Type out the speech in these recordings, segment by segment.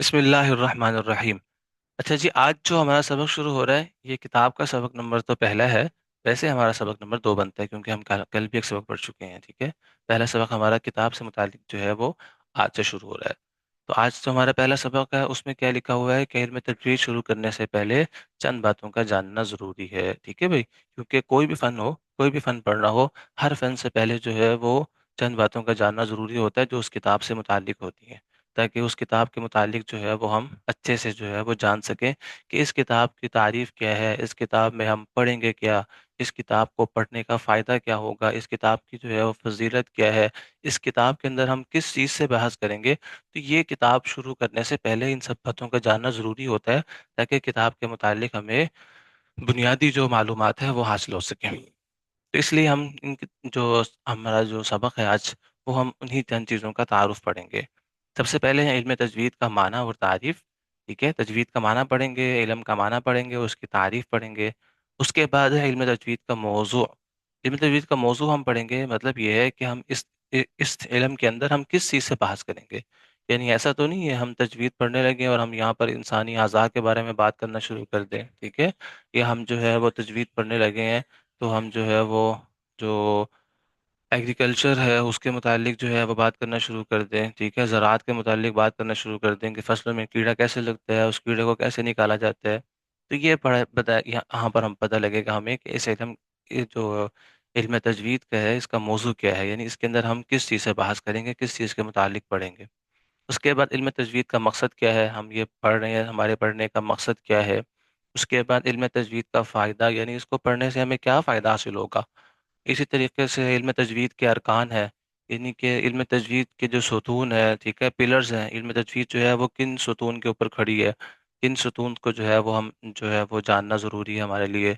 بسم اللہ الرحمن الرحیم۔ اچھا جی، آج جو ہمارا سبق شروع ہو رہا ہے یہ کتاب کا سبق نمبر تو پہلا ہے۔ ویسے ہمارا سبق نمبر 2 بنتا ہے کیونکہ ہم کل بھی ایک سبق پڑھ چکے ہیں، ٹھیک ہے۔ پہلا سبق ہمارا کتاب سے متعلق جو ہے وہ آج سے شروع ہو رہا ہے۔ تو آج جو ہمارا پہلا سبق ہے اس میں کیا لکھا ہوا ہے کہ علم تجوید شروع کرنے سے پہلے چند باتوں کا جاننا ضروری ہے، ٹھیک ہے بھائی۔ کیونکہ کوئی بھی فن ہو، کوئی بھی فن پڑھنا ہو، ہر فن سے پہلے جو ہے وہ چند باتوں کا جاننا ضروری ہوتا ہے جو اس کتاب سے متعلق ہوتی ہیں، تاکہ اس کتاب کے متعلق جو ہے وہ ہم اچھے سے جو ہے وہ جان سکیں کہ اس کتاب کی تعریف کیا ہے، اس کتاب میں ہم پڑھیں گے کیا، اس کتاب کو پڑھنے کا فائدہ کیا ہوگا، اس کتاب کی جو ہے وہ فضیلت کیا ہے، اس کتاب کے اندر ہم کس چیز سے بحث کریں گے۔ تو یہ کتاب شروع کرنے سے پہلے ان سب باتوں کا جاننا ضروری ہوتا ہے، تاکہ کتاب کے متعلق ہمیں بنیادی جو معلومات ہیں وہ حاصل ہو سکیں۔ تو اس لیے ہم جو ہمارا جو سبق ہے آج، وہ ہم انہی چند چیزوں کا تعارف پڑھیں گے۔ سب سے پہلے ہے علم تجوید کا معنی اور تعریف، ٹھیک ہے۔ تجوید کا معنی پڑھیں گے، علم کا معنی پڑھیں گے، اس کی تعریف پڑھیں گے۔ اس کے بعد ہے علم تجوید کا موضوع۔ علم تجوید کا موضوع ہم پڑھیں گے، مطلب یہ ہے کہ ہم اس علم کے اندر ہم کس چیز سے بحث کریں گے۔ یعنی ایسا تو نہیں ہے ہم تجوید پڑھنے لگیں اور ہم یہاں پر انسانی اعضاء کے بارے میں بات کرنا شروع کر دیں، ٹھیک ہے۔ یا ہم جو ہے وہ تجوید پڑھنے لگے ہیں تو ہم جو ہے وہ جو ایگریکلچر ہے اس کے متعلق جو ہے وہ بات کرنا شروع کر دیں، ٹھیک ہے۔ زراعت کے متعلق بات کرنا شروع کر دیں کہ فصلوں میں کیڑا کیسے لگتا ہے، اس کیڑے کو کیسے نکالا جاتا ہے۔ تو یہ یہاں پر ہم پتہ لگے گا ہمیں کہ اس علم، یہ جو علم تجوید کا ہے اس کا موضوع کیا ہے، یعنی اس کے اندر ہم کس چیز سے بحث کریں گے، کس چیز کے متعلق پڑھیں گے۔ اس کے بعد علم تجوید کا مقصد کیا ہے، ہم یہ پڑھ رہے ہیں، ہمارے پڑھنے کا مقصد کیا ہے۔ اس کے بعد علم تجوید کا فائدہ، یعنی اس کو پڑھنے سے ہمیں کیا فائدہ حاصل ہوگا۔ اسی طریقے سے علم تجوید کے ارکان ہے، یعنی کہ علم تجوید کے جو ستون ہے، ٹھیک ہے، پلرز ہیں۔ علم تجوید جو ہے وہ کن ستون کے اوپر کھڑی ہے، کن ستون کو جو ہے وہ ہم جو ہے وہ جاننا ضروری ہے ہمارے لیے۔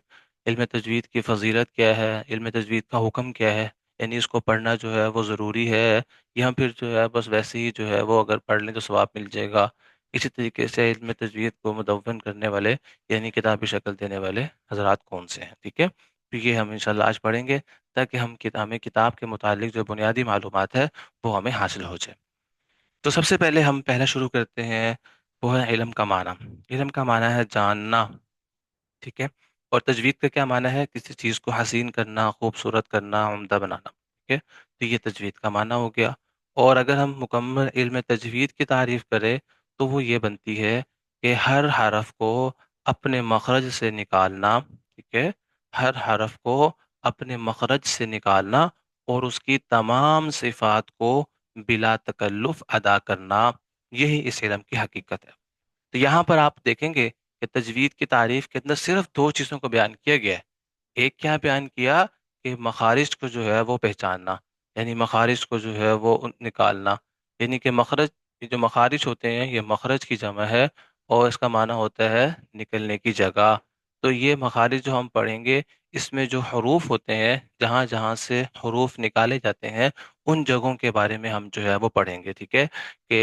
علم تجوید کی فضیلت کیا ہے، علم تجوید کا حکم کیا ہے، یعنی اس کو پڑھنا جو ہے وہ ضروری ہے یا پھر جو ہے بس ویسے ہی جو ہے وہ اگر پڑھ لیں تو ثواب مل جائے گا۔ اسی طریقے سے علم تجوید کو مدون کرنے والے، یعنی کتابی شکل دینے والے حضرات کون سے ہیں، ٹھیک ہے۔ تو یہ ہم انشاءاللہ آج پڑھیں گے، تاکہ ہمیں کتاب کے متعلق جو بنیادی معلومات ہے وہ ہمیں حاصل ہو جائے۔ تو سب سے پہلے ہم پہلا شروع کرتے ہیں، وہ ہے علم کا معنی۔ علم کا معنی ہے جاننا، ٹھیک ہے۔ اور تجوید کا کیا معنی ہے، کسی چیز کو حسین کرنا، خوبصورت کرنا، عمدہ بنانا، ٹھیک ہے۔ تو یہ تجوید کا معنی ہو گیا۔ اور اگر ہم مکمل علم تجوید کی تعریف کریں تو وہ یہ بنتی ہے کہ ہر حرف کو اپنے مخرج سے نکالنا، ٹھیک ہے، ہر حرف کو اپنے مخرج سے نکالنا اور اس کی تمام صفات کو بلا تکلف ادا کرنا، یہی اس علم کی حقیقت ہے۔ تو یہاں پر آپ دیکھیں گے کہ تجوید کی تعریف کے اندر صرف دو چیزوں کو بیان کیا گیا ہے۔ ایک کیا بیان کیا کہ مخارج کو جو ہے وہ پہچاننا، یعنی مخارج کو جو ہے وہ نکالنا، یعنی کہ مخرج، یہ جو مخارج ہوتے ہیں یہ مخرج کی جمع ہے اور اس کا معنی ہوتا ہے نکلنے کی جگہ۔ تو یہ مخارج جو ہم پڑھیں گے، اس میں جو حروف ہوتے ہیں، جہاں جہاں سے حروف نکالے جاتے ہیں، ان جگہوں کے بارے میں ہم جو ہے وہ پڑھیں گے، ٹھیک ہے۔ کہ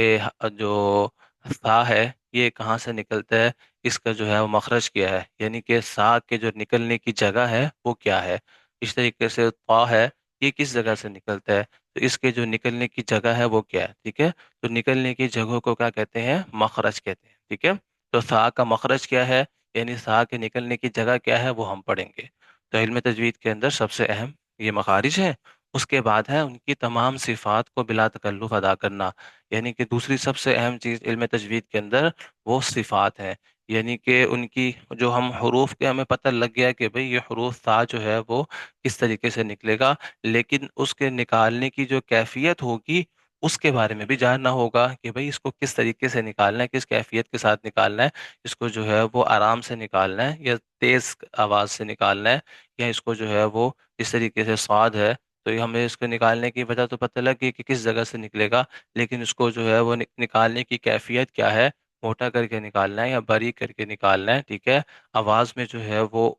جو سا ہے یہ کہاں سے نکلتا ہے، اس کا جو ہے وہ مخرج کیا ہے، یعنی کہ سا کے جو نکلنے کی جگہ ہے وہ کیا ہے۔ اس طریقے سے طا ہے، یہ کس جگہ سے نکلتا ہے، تو اس کے جو نکلنے کی جگہ ہے وہ کیا ہے، ٹھیک ہے۔ تو نکلنے کی جگہوں کو کیا کہتے ہیں، مخرج کہتے ہیں، ٹھیک ہے۔ تو سا کا مخرج کیا ہے، یعنی سا کے نکلنے کی جگہ کیا ہے، وہ ہم پڑھیں گے۔ تو علم تجوید کے اندر سب سے اہم یہ مخارج ہیں۔ اس کے بعد ہے ان کی تمام صفات کو بلا تکلف ادا کرنا، یعنی کہ دوسری سب سے اہم چیز علم تجوید کے اندر وہ صفات ہیں، یعنی کہ ان کی جو ہم حروف کے ہمیں پتہ لگ گیا کہ بھئی یہ حروف تا جو ہے وہ کس طریقے سے نکلے گا، لیکن اس کے نکالنے کی جو کیفیت ہوگی اس کے بارے میں بھی جاننا ہوگا کہ بھئی اس کو کس طریقے سے نکالنا ہے، کس کیفیت کے ساتھ نکالنا ہے۔ اس کو جو ہے وہ آرام سے نکالنا ہے یا تیز آواز سے نکالنا ہے، یا اس کو جو ہے وہ اس طریقے سے سواد ہے تو یہ ہمیں اس کو نکالنے کی وجہ تو پتہ لگ گئی کہ کس جگہ سے نکلے گا، لیکن اس کو جو ہے وہ نکالنے کی کیفیت کیا ہے، موٹا کر کے نکالنا ہے یا باریک کر کے نکالنا ہے، ٹھیک ہے۔ آواز میں جو ہے وہ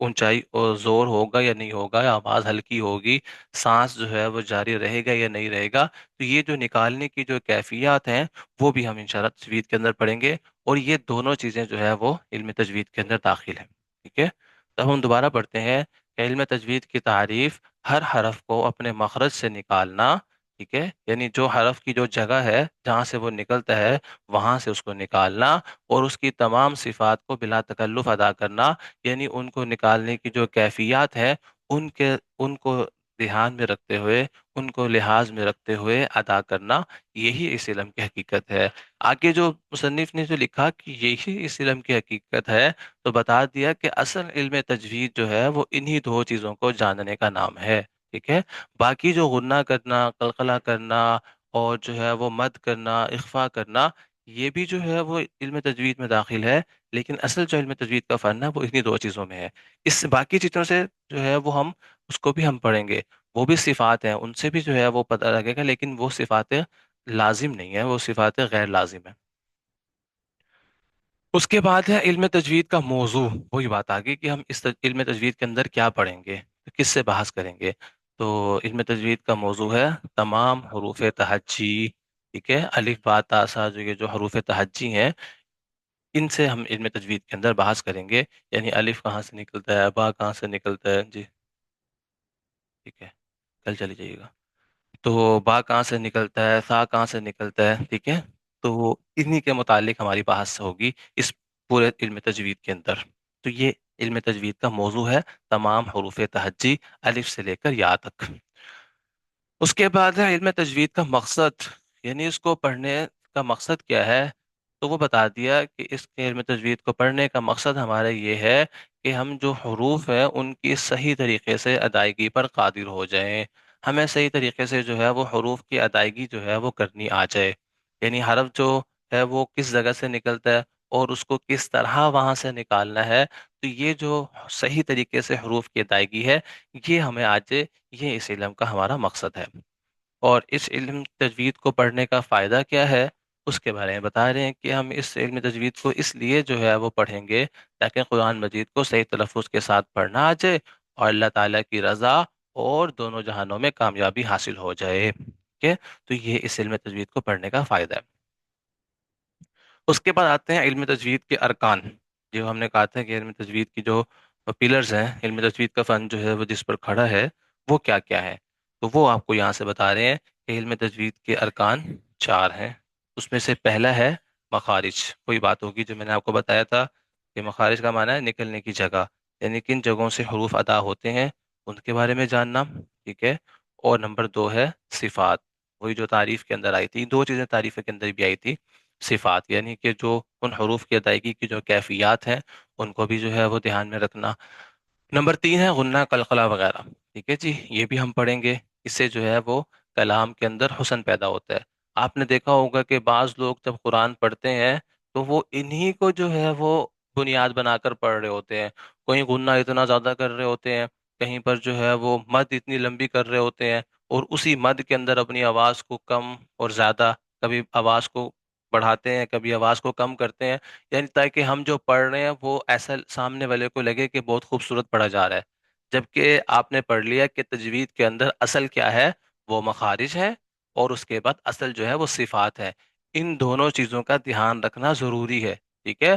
اونچائی اور زور ہوگا یا نہیں ہوگا، یا آواز ہلکی ہوگی، سانس جو ہے وہ جاری رہے گا یا نہیں رہے گا۔ تو یہ جو نکالنے کی جو کیفیات ہیں وہ بھی ہم انشاءاللہ تجوید کے اندر پڑھیں گے، اور یہ دونوں چیزیں جو ہے وہ علم تجوید کے اندر داخل ہیں، ٹھیک ہے۔ تو ہم دوبارہ پڑھتے ہیں کہ علم تجوید کی تعریف ہر حرف کو اپنے مخرج سے نکالنا، ٹھیک ہے، یعنی جو حرف کی جو جگہ ہے جہاں سے وہ نکلتا ہے وہاں سے اس کو نکالنا، اور اس کی تمام صفات کو بلا تکلف ادا کرنا، یعنی ان کو نکالنے کی جو کیفیات ہے ان کو دھیان میں رکھتے ہوئے، ان کو لحاظ میں رکھتے ہوئے ادا کرنا، یہی اس علم کی حقیقت ہے۔ آگے جو مصنف نے جو لکھا کہ یہی اس علم کی حقیقت ہے، تو بتا دیا کہ اصل علم تجوید جو ہے وہ انہی دو چیزوں کو جاننے کا نام ہے، ٹھیک ہے۔ باقی جو غنہ کرنا، قلقلہ کرنا، اور جو ہے وہ مد کرنا، اخفا کرنا، یہ بھی جو ہے وہ علم تجوید میں داخل ہے، لیکن اصل جو علم تجوید کا فن ہے وہ انہی دو چیزوں میں ہے۔ اس سے باقی چیزوں سے جو ہے وہ ہم اس کو بھی ہم پڑھیں گے، وہ بھی صفات ہیں، ان سے بھی جو ہے وہ پتہ لگے گا، لیکن وہ صفات لازم نہیں ہے، وہ صفات غیر لازم ہے۔ اس کے بعد ہے علم تجوید کا موضوع، وہی بات آگئی کہ ہم اس علم تجوید کے اندر کیا پڑھیں گے، کس سے بحث کریں گے۔ تو علم تجوید کا موضوع ہے تمام حروف تہجی، ٹھیک ہے، الف با تا سا، جو یہ جو حروف تہجی ہیں، ان سے ہم علم تجوید کے اندر بحث کریں گے، یعنی الف کہاں سے نکلتا ہے، با کہاں سے نکلتا ہے جی، ٹھیک ہے، کل چلی جائیے گا۔ تو با کہاں سے نکلتا ہے، سا کہاں سے نکلتا ہے، ٹھیک ہے۔ تو انہی کے متعلق ہماری بحث ہوگی اس پورے علم تجوید کے اندر۔ تو یہ علم تجوید کا موضوع ہے تمام حروف تہجی، الف سے لے کر یا تک۔ اس کے بعد ہے علم تجوید کا مقصد، یعنی اس کو پڑھنے کا مقصد کیا ہے۔ تو وہ بتا دیا کہ اس کے علم تجوید کو پڑھنے کا مقصد ہمارا یہ ہے کہ ہم جو حروف ہیں ان کی صحیح طریقے سے ادائیگی پر قادر ہو جائیں، ہمیں صحیح طریقے سے جو ہے وہ حروف کی ادائیگی جو ہے وہ کرنی آ جائے، یعنی حرف جو ہے وہ کس جگہ سے نکلتا ہے اور اس کو کس طرح وہاں سے نکالنا ہے، تو یہ جو صحیح طریقے سے حروف کی ادائیگی ہے، یہ ہمیں آ جائے، یہ اس علم کا ہمارا مقصد ہے۔ اور اس علم تجوید کو پڑھنے کا فائدہ کیا ہے، اس کے بارے میں بتا رہے ہیں کہ ہم اس علم تجوید کو اس لیے جو ہے وہ پڑھیں گے تاکہ قرآن مجید کو صحیح تلفظ کے ساتھ پڑھنا آ جائے، اور اللہ تعالیٰ کی رضا اور دونوں جہانوں میں کامیابی حاصل ہو جائے، ٹھیک ہے۔ تو یہ اس علم تجوید کو پڑھنے کا فائدہ ہے۔ اس کے بعد آتے ہیں علم تجوید کے ارکان، جو ہم نے کہا تھا کہ علم تجوید کی جو پلرز ہیں، علم تجوید کا فن جو ہے وہ جس پر کھڑا ہے، وہ کیا کیا ہے۔ تو وہ آپ کو یہاں سے بتا رہے ہیں کہ علم تجوید کے ارکان چار ہیں۔ اس میں سے پہلا ہے مخارج، وہی بات ہوگی جو میں نے آپ کو بتایا تھا کہ مخارج کا معنی ہے نکلنے کی جگہ، یعنی کن جگہوں سے حروف ادا ہوتے ہیں ان کے بارے میں جاننا، ٹھیک ہے۔ اور نمبر دو ہے صفات، وہی جو تعریف کے اندر آئی تھی، دو چیزیں تعریف کے اندر بھی آئی تھی، صفات یعنی کہ جو ان حروف کی ادائیگی کی جو کیفیات ہیں ان کو بھی جو ہے وہ دھیان میں رکھنا۔ نمبر تین ہے غنہ قلقلہ وغیرہ، ٹھیک ہے جی، یہ بھی ہم پڑھیں گے، اس سے جو ہے وہ کلام کے اندر حسن پیدا ہوتا ہے۔ آپ نے دیکھا ہوگا کہ بعض لوگ جب قرآن پڑھتے ہیں تو وہ انہی کو جو ہے وہ بنیاد بنا کر پڑھ رہے ہوتے ہیں، کہیں غنہ اتنا زیادہ کر رہے ہوتے ہیں، کہیں پر جو ہے وہ مد اتنی لمبی کر رہے ہوتے ہیں، اور اسی مد کے اندر اپنی آواز کو کم اور زیادہ، کبھی آواز کو بڑھاتے ہیں کبھی آواز کو کم کرتے ہیں، یعنی تاکہ ہم جو پڑھ رہے ہیں وہ ایسا سامنے والے کو لگے کہ بہت خوبصورت پڑھا جا رہا ہے، جبکہ آپ نے پڑھ لیا کہ تجوید کے اندر اصل کیا ہے، وہ مخارج ہے، اور اس کے بعد اصل جو ہے وہ صفات ہے۔ ان دونوں چیزوں کا دھیان رکھنا ضروری ہے، ٹھیک ہے۔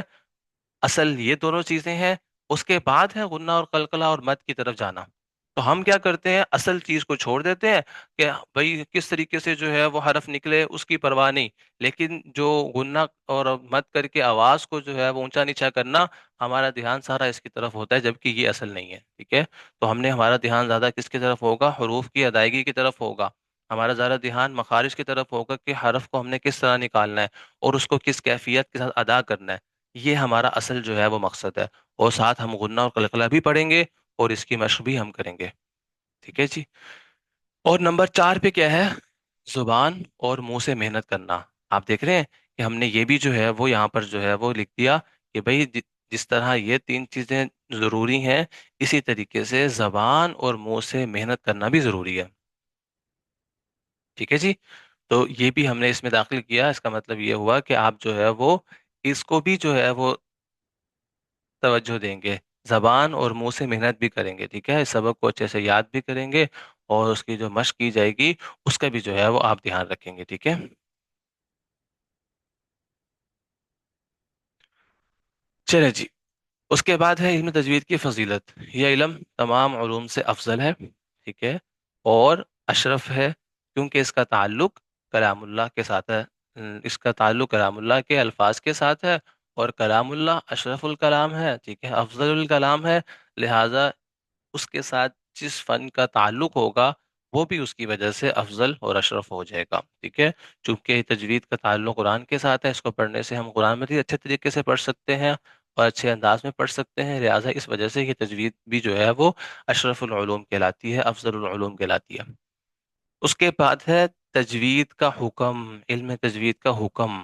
اصل یہ دونوں چیزیں ہیں، اس کے بعد ہے غنہ اور قلقلہ اور مد کی طرف جانا۔ تو ہم کیا کرتے ہیں، اصل چیز کو چھوڑ دیتے ہیں کہ بھئی کس طریقے سے جو ہے وہ حرف نکلے اس کی پرواہ نہیں، لیکن جو غنہ اور مد کر کے آواز کو جو ہے وہ اونچا نیچا کرنا، ہمارا دھیان سارا اس کی طرف ہوتا ہے، جبکہ یہ اصل نہیں ہے، ٹھیک ہے۔ تو ہم نے ہمارا دھیان زیادہ کس کی طرف ہوگا، حروف کی ادائیگی کی طرف ہوگا، ہمارا زیادہ دھیان مخارج کی طرف ہوگا کہ حرف کو ہم نے کس طرح نکالنا ہے اور اس کو کس کیفیت کے ساتھ ادا کرنا ہے، یہ ہمارا اصل جو ہے وہ مقصد ہے۔ اور ساتھ ہم غنہ اور قلقلہ بھی پڑھیں گے اور اس کی مشق بھی ہم کریں گے، ٹھیک ہے جی۔ اور نمبر چار پہ کیا ہے، زبان اور منہ سے محنت کرنا۔ آپ دیکھ رہے ہیں کہ ہم نے یہ بھی جو ہے وہ یہاں پر جو ہے وہ لکھ دیا کہ بھئی جس طرح یہ تین چیزیں ضروری ہیں، اسی طریقے سے زبان اور منہ سے محنت کرنا بھی ضروری ہے، ٹھیک ہے جی۔ تو یہ بھی ہم نے اس میں داخل کیا، اس کا مطلب یہ ہوا کہ آپ جو ہے وہ اس کو بھی جو ہے وہ توجہ دیں گے، زبان اور منہ سے محنت بھی کریں گے، ٹھیک ہے، اس سبق کو اچھے سے یاد بھی کریں گے، اور اس کی جو مشق کی جائے گی اس کا بھی جو ہے وہ آپ دھیان رکھیں گے، ٹھیک ہے۔ چلے جی، اس کے بعد ہے علم تجوید کی فضیلت۔ یہ علم تمام علوم سے افضل ہے، ٹھیک ہے، اور اشرف ہے، کیونکہ اس کا تعلق کلام اللہ کے ساتھ ہے، اس کا تعلق کلام اللہ کے الفاظ کے ساتھ ہے، اور کلام اللہ اشرف الکلام ہے، ٹھیک ہے، افضل الکلام ہے، لہذا اس کے ساتھ جس فن کا تعلق ہوگا وہ بھی اس کی وجہ سے افضل اور اشرف ہو جائے گا، ٹھیک ہے۔ چونکہ تجوید کا تعلق قرآن کے ساتھ ہے، اس کو پڑھنے سے ہم قرآن میں بھی اچھے طریقے سے پڑھ سکتے ہیں اور اچھے انداز میں پڑھ سکتے ہیں، لہٰذا اس وجہ سے یہ تجوید بھی جو ہے وہ اشرف العلوم کہلاتی ہے، افضل العلوم کہلاتی ہے۔ اس کے بعد ہے تجوید کا حکم، علم تجوید کا حکم،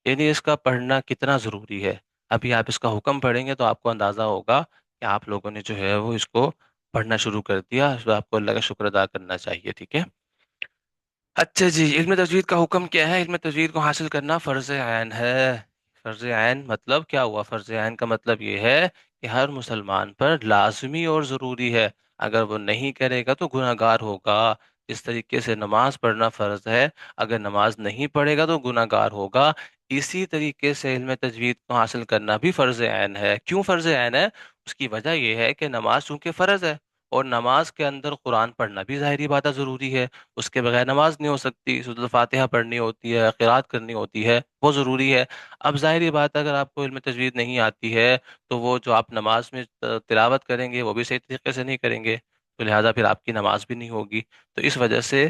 یعنی اس کا پڑھنا کتنا ضروری ہے۔ ابھی آپ اس کا حکم پڑھیں گے تو آپ کو اندازہ ہوگا کہ آپ لوگوں نے جو ہے وہ اس کو پڑھنا شروع کر دیا، اس پہ آپ کو اللہ کا شکر ادا کرنا چاہیے، ٹھیک ہے۔ اچھا جی، علم تجوید کا حکم کیا ہے؟ علم تجوید کو حاصل کرنا فرض عین ہے۔ فرض عین مطلب کیا ہوا؟ فرض عین کا مطلب یہ ہے کہ ہر مسلمان پر لازمی اور ضروری ہے، اگر وہ نہیں کرے گا تو گناہ گار ہوگا۔ جس طریقے سے نماز پڑھنا فرض ہے، اگر نماز نہیں پڑھے گا تو گناہ گار ہوگا، اسی طریقے سے علم تجوید کو حاصل کرنا بھی فرض عین ہے۔ کیوں فرض عین ہے؟ اس کی وجہ یہ ہے کہ نماز چونکہ فرض ہے، اور نماز کے اندر قرآن پڑھنا بھی ظاہری بات ہے ضروری ہے، اس کے بغیر نماز نہیں ہو سکتی، سورۃ الفاتحہ پڑھنی ہوتی ہے، قرات کرنی ہوتی ہے، وہ ضروری ہے۔ اب ظاہری بات ہے اگر آپ کو علم تجوید نہیں آتی ہے تو وہ جو آپ نماز میں تلاوت کریں گے وہ بھی صحیح طریقے سے نہیں کریں گے، تو لہٰذا پھر آپ کی نماز بھی نہیں ہوگی۔ تو اس وجہ سے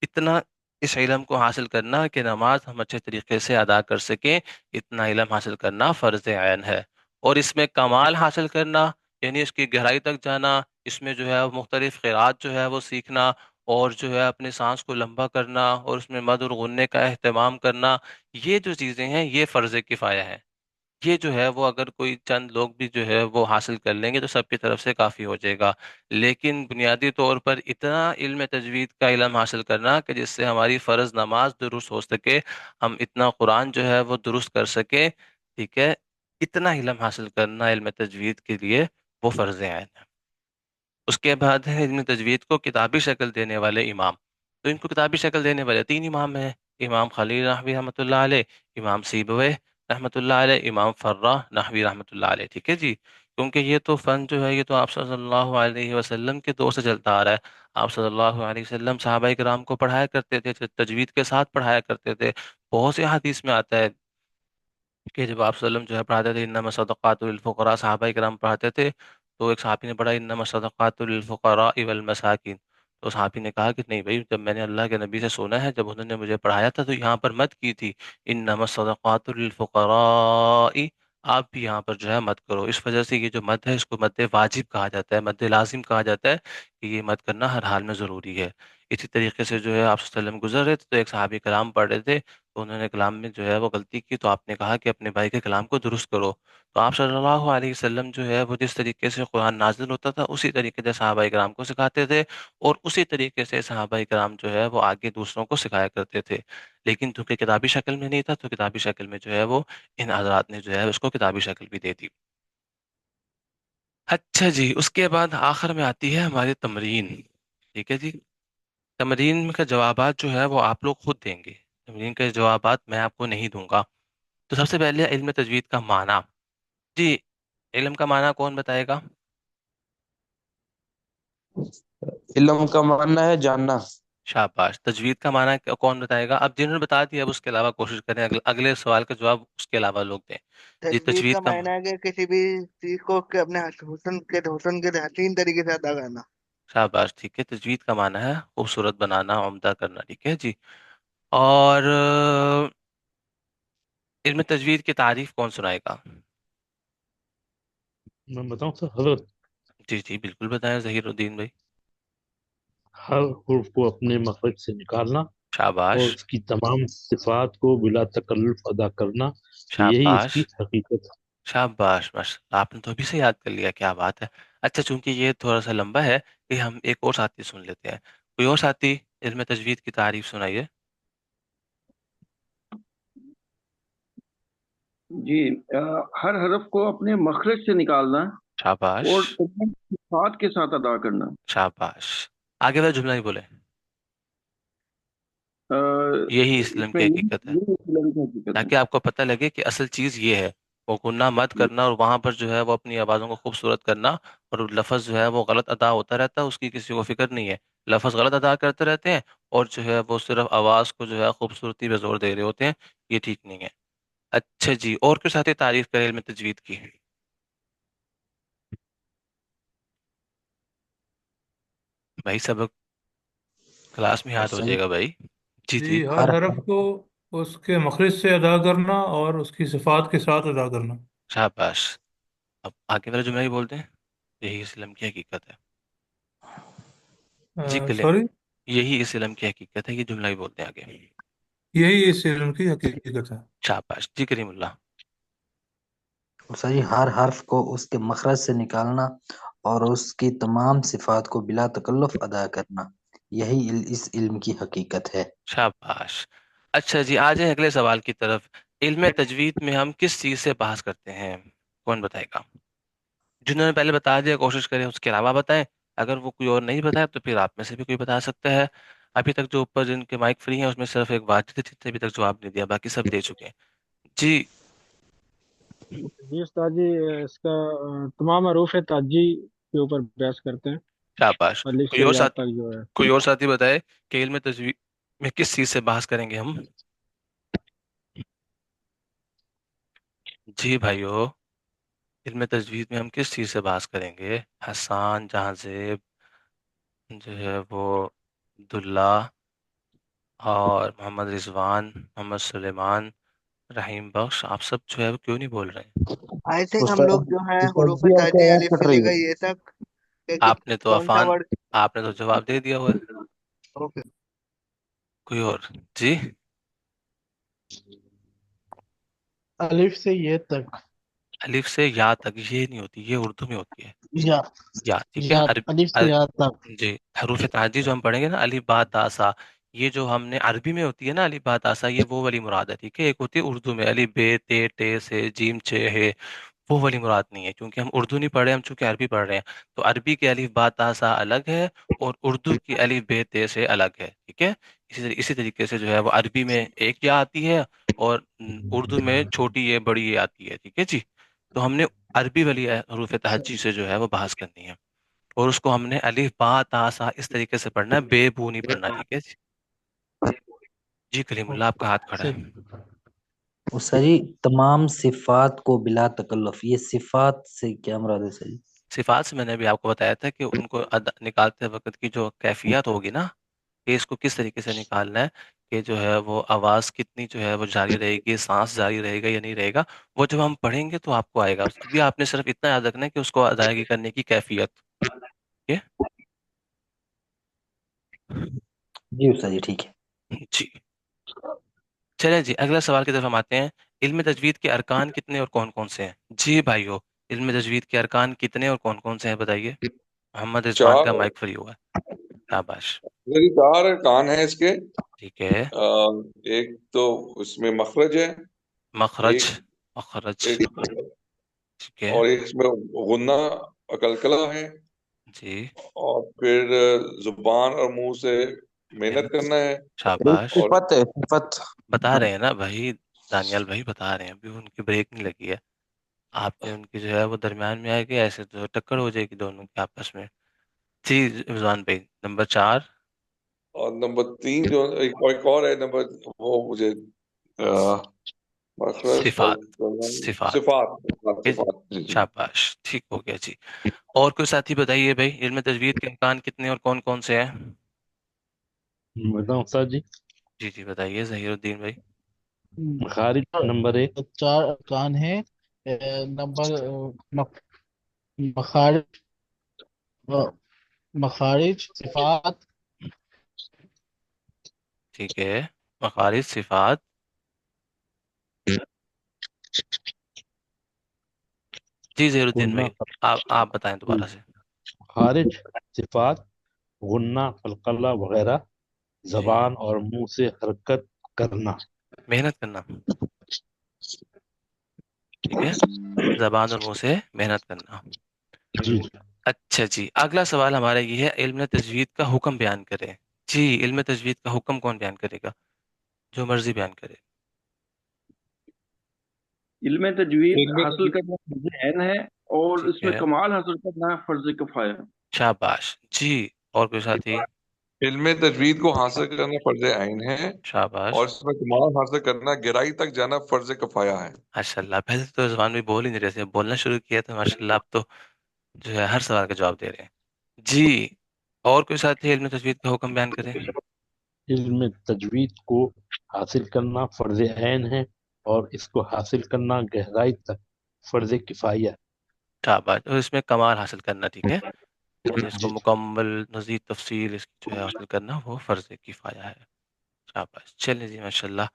اتنا اس علم کو حاصل کرنا کہ نماز ہم اچھے طریقے سے ادا کر سکیں، اتنا علم حاصل کرنا فرض عین ہے۔ اور اس میں کمال حاصل کرنا، یعنی اس کی گہرائی تک جانا، اس میں جو ہے وہ مختلف قرات جو ہے وہ سیکھنا، اور جو ہے اپنے سانس کو لمبا کرنا، اور اس میں مد اور غننے کا اہتمام کرنا، یہ جو چیزیں ہیں یہ فرض کفایہ ہیں۔ یہ جو ہے وہ اگر کوئی چند لوگ بھی جو ہے وہ حاصل کر لیں گے تو سب کی طرف سے کافی ہو جائے گا، لیکن بنیادی طور پر اتنا علم تجوید کا علم حاصل کرنا کہ جس سے ہماری فرض نماز درست ہو سکے، ہم اتنا قرآن جو ہے وہ درست کر سکیں، ٹھیک ہے، اتنا علم حاصل کرنا علم تجوید کے لیے وہ فرض عین ہے۔ اس کے بعد ہے علم تجوید کو کتابی شکل دینے والے امام۔ تو ان کو کتابی شکل دینے والے تین امام ہیں: امام خلیل نحوی رحمۃ اللہ علیہ، امام سیبویہ رحمۃ اللہ علیہ، امام فرہ نحوی رحمۃ اللہ علیہ، ٹھیک ہے جی۔ کیونکہ یہ تو فن جو ہے یہ تو آپ صلی اللہ علیہ وسلم کے دور سے چلتا آ رہا ہے۔ آپ صلی اللہ علیہ وسلم صحابہ کرام کو پڑھایا کرتے تھے، تجوید کے ساتھ پڑھایا کرتے تھے۔ بہت سے حدیث میں آتا ہے کہ جب آپ صلی اللہ علیہ وسلم جو ہے پڑھاتے تھے انما صدقات للفقراء، صحابہ کرام پڑھاتے تھے، تو ایک صحابی نے پڑھا انما صدقات للفقراء والمساکین، تو صحابی نے کہا کہ نہیں بھائی، جب میں نے اللہ کے نبی سے سنا ہے، جب انہوں نے مجھے پڑھایا تھا تو یہاں پر مت کی تھی انما صدقات للفقراء، آپ بھی یہاں پر جو ہے مت کرو۔ اس وجہ سے یہ جو مد ہے اس کو مد واجب کہا جاتا ہے، مد لازم کہا جاتا ہے، کہ یہ مد کرنا ہر حال میں ضروری ہے۔ اسی طریقے سے جو ہے آپ صلی اللہ علیہ وسلم گزر رہے تھے تو ایک صحابی کلام پڑھ رہے تھے، تو انہوں نے کلام میں جو ہے وہ غلطی کی، تو آپ نے کہا کہ اپنے بھائی کے کلام کو درست کرو۔ تو آپ صلی اللہ علیہ وسلم جو ہے وہ جس طریقے سے قرآن نازل ہوتا تھا اسی طریقے سے صحابہ کرام کو سکھاتے تھے، اور اسی طریقے سے صحابہ کرام جو ہے وہ آگے دوسروں کو سکھایا کرتے تھے۔ لیکن چونکہ کتابی شکل میں نہیں تھا تو کتابی شکل میں جو ہے وہ ان حضرات نے جو ہے اس کو کتابی شکل بھی دے دی۔ اچھا جی، اس کے بعد آخر میں آتی ہے ہماری تمرین، ٹھیک ہے جی۔ تمرین کا جوابات جو ہے وہ آپ لوگ خود دیں گے، تمرین کے جوابات میں آپ کو نہیں دوں گا۔ تو سب سے پہلے علم تجوید کا معنی، جی، علم کا معنی کون بتائے گا؟ علم کا ماننا ہے جاننا۔ شاباش۔ تجوید کا معنی کون بتائے گا؟ اب جنہوں نے بتا دیا اب اس کے علاوہ کوشش کریں اگلے سوال کا جواب اس کے علاوہ لوگ دیں۔ جی، تجوید تجوید کا کا معنی ہے کہ کسی بھی چیز کو کہ اپنے حسن کے حسین طریقے سے ادا کرنا۔ شاباش، ٹھیک ہے، تجوید کا معنی ہے خوبصورت بنانا، عمدہ کرنا، ٹھیک ہے جی۔ اور علم تجوید کی تعریف کون سنائے گا؟ میں بتاؤں سر حضرت، جی جی بالکل بتائیں ظہیر الدین بھائی۔ ہر حرف کو اپنے مخرج سے نکالنا اور شاباش اس کی تمام صفات کو بلا تکلف ادا کرنا، یہی اس کی شاباش حقیقت ہے۔ شاباش، ماشاء اللہ آپ نے تو ابھی سے یاد کر لیا، کیا بات ہے۔ اچھا، چونکہ یہ تھوڑا سا لمبا ہے کہ ہم ایک اور ساتھی سن لیتے ہیں، کوئی اور ساتھی علم تجوید کی تعریف سنائیے۔ جی، ہر حرف کو اپنے مخرج سے نکالنا اور شاباش تمام صفات کے ساتھ ادا کرنا۔ شاباش، آگے والا جملہ ہی بولے، آ، یہی اسلام اس میں کی حقیقت ہے، یہ اسلام کی حقیقت ہے۔ تاکہ آپ کو پتہ لگے کہ اصل چیز یہ ہے، وہ گناہ مت کرنا، اور وہاں پر جو ہے وہ اپنی آوازوں کو خوبصورت کرنا، اور لفظ جو ہے وہ غلط ادا ہوتا رہتا ہے، اس کی کسی کو فکر نہیں ہے، لفظ غلط ادا کرتے رہتے ہیں، اور جو ہے وہ صرف آواز کو جو ہے خوبصورتی پہ زور دے رہے ہوتے ہیں، یہ ٹھیک نہیں ہے۔ اچھا جی، اور کچھ ساتھی تعریف کرے علم تجوید کی؟ بھائی سبق کلاس میں یاد ہو صحیح جائے گا بھائی۔ جی جی، جی، ہر ہر حرف کو اس کے مخرج سے ادا کرنا اور اس کی صفات کے ساتھ ادا کرنا۔ شاباش۔ اب آگے والا جملہ ہی بولتے ہیں، یہی اسلام کی حقیقت ہے۔ جی کلے، سوری، یہی اس علم کی حقیقت ہے، یہ جملہ ہی بولتے ہیں آگے۔ یہی اس علم کی حقیقت ہے۔ شاباش جی کریم اللہ۔ صحیح، ہر حرف کو اس کے مخرج سے نکالنا اور اس کی تمام صفات کو بلا تکلف ادا کرنا، یہی اس علم کی حقیقت ہے۔ شاباش۔ اچھا جی، آ جائیں اگلے سوال کی طرف۔ علم تجوید میں ہم کس چیز سے بحث کرتے ہیں؟ کون بتائے گا؟ جنہوں نے پہلے بتا دیا کوشش کریں اس کے علاوہ بتائیں، اگر وہ کوئی اور نہیں بتایا تو پھر آپ میں سے بھی کوئی بتا سکتا ہے۔ ابھی تک جو اوپر جن کے مائک فری ہیں اس میں صرف ایک واجد ہے جس نے ابھی تک جواب نہیں دیا، باقی سب دے چکے ہیں۔ جی جی استاد جی، اس کا تمام حروف تاجی کے اوپر بحث کرتے ہیں، شاباش۔ الف کوئی سے اور یا ساتھ، تک جو ہے۔ کوئی اور ساتھی بتائے کہ علم تجوید میں کس چیز سے بحث کریں گے ہم؟ جی بھائیو، علم تجوید میں ہم کس چیز سے بحث کریں گے؟ حسان، جہاں زیب، جو ہے وہ عبداللہ، اور محمد رضوان، محمد سلیمان، رحیم بخش، آپ سب جو ہے وہ کیوں نہیں بول رہے ہیں؟ آئی تھنک ہم استاد لوگ جو ہے استاد حروف جی آپ کی تاجی آواز الف کٹ سے لے رہی ہے۔ کر یہ تک آپ نے تو کون سا عفان، ورڈ؟ آپ نے تو جواب دے دیا ہوا ہے۔ اوکے، کوئی اور؟ جی الف سے یہ تک، الف سے یا تک یہ نہیں ہوتی، یہ اردو میں ہوتی ہے یا یا، ٹھیک ہے؟ یا الف سے یا تک۔ جی، حروف تعدی جو ہم پڑھیں گے نا، الف با تا سا، یہ جو ہم نے عربی میں ہوتی ہے نا الف با تا سا، یہ وہ والی مراد ہے، ٹھیک ہے؟ ایک ہوتی ہے اردو میں الف بے تے ٹے سے جیم چے ہے، وہ والی مراد نہیں ہے، کیونکہ ہم اردو نہیں پڑھ رہے، ہم چونکہ عربی پڑھ رہے ہیں، تو عربی کے الف با تا سا الگ ہے اور اردو کی الف بے تے سے الگ ہے، ٹھیک ہے؟ اسی طریقے سے جو ہے وہ عربی میں ایک یا آتی ہے، اور اردو میں چھوٹی یہ بڑی یہ آتی ہے، ٹھیک ہے جی؟ تو ہم نے عربی والی حروف تہجی سے جو ہے وہ بحث کرنی ہے، اور اس کو ہم نے الف با تا سا اس طریقے سے پڑھنا ہے، بے بو نہیں پڑھنا، ٹھیک ہے جی؟ جی کلیم اللہ، آپ کا ہاتھ کھڑا ہے۔ صحیح۔ استاد جی، تمام صفات کو بلا تکلف، یہ صفات سے کیا مراد ہے سر؟ صفات سے میں نے ابھی آپ کو بتایا تھا کہ ان کو نکالتے وقت کی جو کیفیت ہوگی نا، کہ اس کو کس طریقے سے نکالنا ہے، کہ جو ہے وہ آواز کتنی جو ہے وہ جاری رہے گی، سانس جاری رہے گا یا نہیں رہے گا، وہ جب ہم پڑھیں گے تو آپ کو آئے گا۔ ابھی آپ نے صرف اتنا یاد رکھنا ہے کہ اس کو ادائیگی کرنے کی کیفیت، ٹھیک جی استاد جی ٹھیک ہے۔ ہے جی؟ چلیں جی، اگلا سوال کی طرف ہم آتے ہیں۔ علم تجوید کے ارکان کتنے اور کون کون سے ہیں؟ جی بھائیو، علم تجوید کے ارکان کتنے اور کون کون سے ہیں بتائیے؟ محمد رضوان چار کا مائک فری ہوا ہے، شاباش۔ میری چار کان ہیں اس کے۔ ٹھیک ہے، ایک تو اس میں مخرج ہے، مخرج، ایک مخرج، ایک ٹھیک ہے اور ایک اس میں غنہ عقلقلہ ہے، جی، اور پھر زبان اور منہ سے محنت محنت، کرنا ہے، ایک شاباش۔ اور صفت ہے، صفت۔ بتا رہے ہیں نا بھائی، دانیال بھائی بتا رہے ہیں، ابھی ان کی بریک نہیں لگی ہے، آپ نے ان کی جو ہے وہ درمیان میں آئے گی، ایسے تو ٹکر ہو جائے گی دونوں کی آپس میں۔ جی رضوان بھائی، نمبر 4، اور نمبر 3 جو ایک اور ہے نمبر، وہ مجھے آ، مخرج صفات، صفات، صفات صفات ٹھیک ہے جی، صفات، جی جی۔ شاباش، ٹھیک ہو گیا جی۔ اور کوئی ساتھی بتائیے بھائی، علم تجوید کے امکان کتنے اور کون کون سے ہیں؟ بتاؤں استاد جی؟ جی جی بتائیے ظہیر الدین بھائی۔ مخارج نمبر 1، چار ارکان ہیں۔ نمبر مخارج، مخارج، صفات، ٹھیک ہے، مخارج، صفات، جی ظہیر الدین غنہ، بھائی، آپ بتائیں دوبارہ سے۔ مخارج، صفات، غنہ، قلقلہ وغیرہ، جی، زبان اور منہ سے حرکت کرنا۔ محنت کرنا، ٹھیک ہے، زبان اور منہ سے محنت کرنا۔ جی جی۔ اچھا جی، اگلا سوال ہمارا یہ ہے، علم تجوید کا حکم بیان کرے۔ جی، علم تجوید کا حکم کون بیان کرے گا؟ جو مرضی بیان کرے۔ علم تجوید حاصل کرنا فرض عین ہے، اور ٹھیک اس میں ہے، کمال حاصل کرنا فرض کفایہ ہے۔ شاباش جی، اور کوئی ساتھی؟ علم تجوید کو حاصل کرنا فرض عین ہے شاباش، اور اس میں کمال حاصل کرنا گہرائی تک جانا فرض کفایہ ہے۔ ماشاء اللہ، پہلے تو زبان میں بول ہی نہیں رہے تھے، بولنا شروع کیا تو ماشاء اللہ آپ تو جو ہے ہر سوال کا جواب دے رہے ہیں جی۔ اور کوئی ساتھی علم تجوید کا حکم بیان کریں؟ علم تجوید کو حاصل کرنا فرض عین ہے اور اس کو حاصل کرنا گہرائی تک فرض کفایہ ہے۔ شاباش، اور اس میں کمال حاصل کرنا، ٹھیک ہے، یعنی اس کو جی مکمل مزید تفصیل اس کی جو ہے حاصل کرنا وہ فرض کفایہ ہے۔ شاباش، چلیں جی، ماشاء اللہ۔